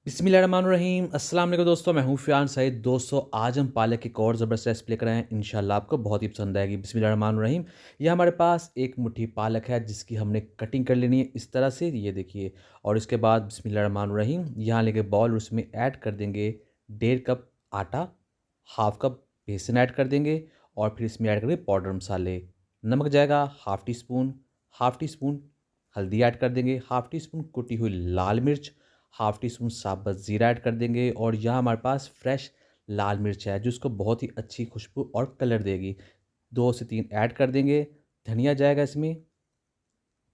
बिस्मिल्लाहिर्रहमानिर्रहीम। अस्सलाम वालेकुम दोस्तों, मैं हूँ फ़ियान सईद। दोस्तों आज हम पालक की एक और ज़बरदस्त रेसिपी लेकर आए हैं, इंशाल्लाह आपको बहुत ही पसंद आएगी। बिस्मिल्लाहिर्रहमानिर्रहीम। ये हमारे पास एक मुट्ठी पालक है जिसकी हमने कटिंग कर लेनी है इस तरह से, ये देखिए। और इसके बाद बिस्मिल्लाहिर्रहमानिर्रहीम यहाँ लेंगे बाउल, उसमें ऐड कर देंगे 1.5 कप आटा, हाफ़ कप बेसन ऐड कर देंगे और फिर इसमें ऐड करेंगे पाउडर मसाले। नमक जाएगा हाफ़ टी स्पून हल्दी ऐड कर देंगे, हाफ़ टी स्पून कुटी हुई लाल मिर्च, हाफ़ टी स्पून साबुत ज़ीरा ऐड कर देंगे और यहाँ हमारे पास फ्रेश लाल मिर्च है जो इसको बहुत ही अच्छी खुशबू और कलर देगी। 2 से 3 ऐड कर देंगे। धनिया जाएगा इसमें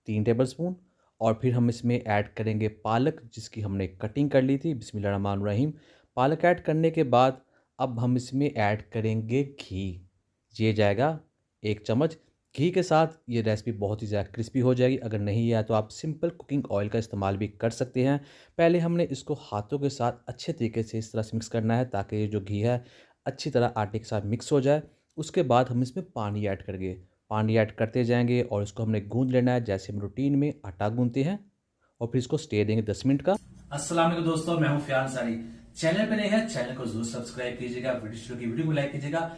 3 टेबलस्पून और फिर हम इसमें ऐड करेंगे पालक जिसकी हमने कटिंग कर ली थी। बिस्मिल्लाहिर्रहमानिर्रहीम। पालक ऐड करने के बाद अब हम इसमें ऐड करेंगे घी। ये जाएगा 1 चम्मच। घी के साथ ये रेसिपी बहुत ही ज़्यादा क्रिस्पी हो जाएगी। अगर नहीं है तो आप सिंपल कुकिंग ऑयल का इस्तेमाल भी कर सकते हैं। पहले हमने इसको हाथों के साथ अच्छे तरीके से इस तरह से मिक्स करना है ताकि ये जो घी है अच्छी तरह आटे के साथ मिक्स हो जाए। उसके बाद हम इसमें पानी ऐड करेंगे। पानी ऐड करते जाएँगे और इसको हमने गूँथ लेना है जैसे हम रूटीन में आटा गूँथते हैं और फिर इसको स्टे देंगे 10 मिनट का। अस्सलाम वालेकुम दोस्तों, मैं हूं फियान सारी। चैनल पे नए हैं, चैनल को जरूर सब्सक्राइब कीजिएगा, वीडियो को लाइक कीजिएगा।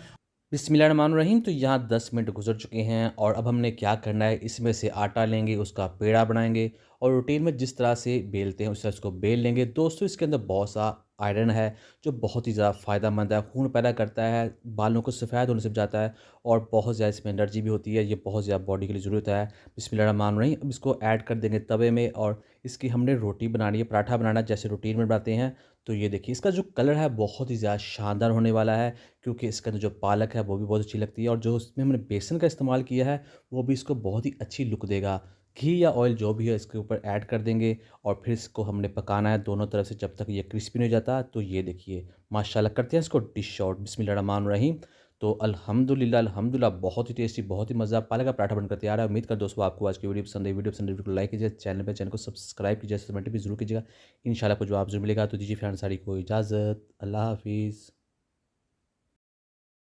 बिस्मिल्लाहिर्रहमानिर्रहीम। तो यहाँ 10 मिनट गुजर चुके हैं और अब हमने क्या करना है, इसमें से आटा लेंगे, उसका पेड़ा बनाएंगे और रूटीन में जिस तरह से बेलते हैं उस तरह इसको बेल लेंगे। दोस्तों इसके अंदर बहुत सा आयरन है जो बहुत ही ज़्यादा फ़ायदेमंद है, खून पैदा करता है, बालों को सफ़ेद होने से बचाता है और बहुत ज़्यादा इसमें एनर्जी भी होती है। ये बहुत ज़्यादा बॉडी के लिए ज़रूरत है। बिस्मिल्लाहिर्रहमानिर्रहीम। अब इसको ऐड कर देंगे तवे में और इसकी हमने रोटी बनानी है, पराठा बनाना है जैसे रूटीन में बनाते हैं। तो ये देखिए इसका जो कलर है बहुत ही ज़्यादा शानदार होने वाला है क्योंकि इसके अंदर जो पालक है वो भी बहुत अच्छी लगती है और जो उसमें हमने बेसन का इस्तेमाल किया है वो भी इसको बहुत ही अच्छी लुक देगा। घी या ऑयल जो भी है इसके ऊपर ऐड कर देंगे और फिर इसको हमने पकाना है दोनों तरफ से जब तक ये क्रिस्पी नहीं हो जाता। तो ये देखिए माशाल्लाह करते हैं इसको डिश आउट। बिस्मिल्लाहिर्रहमानिर्रहीम। तो अल्हम्दुलिल्लाह बहुत ही टेस्टी, बहुत ही मज़ा पालक का पराठा बनकर तैयार है। उम्मीद कर दोस्तों आपको आज की वीडियो पसंद है, वीडियो को लाइक कीजिए, चैनल को सब्सक्राइब कीजिए, कमेंट भी जरूर कीजिएगा। इंशाल्लाह कुछ जवाब जरूर मिलेगा। तो दीजिए फ्रेंड सारी को इजाज़त। अल्लाह हाफिज़।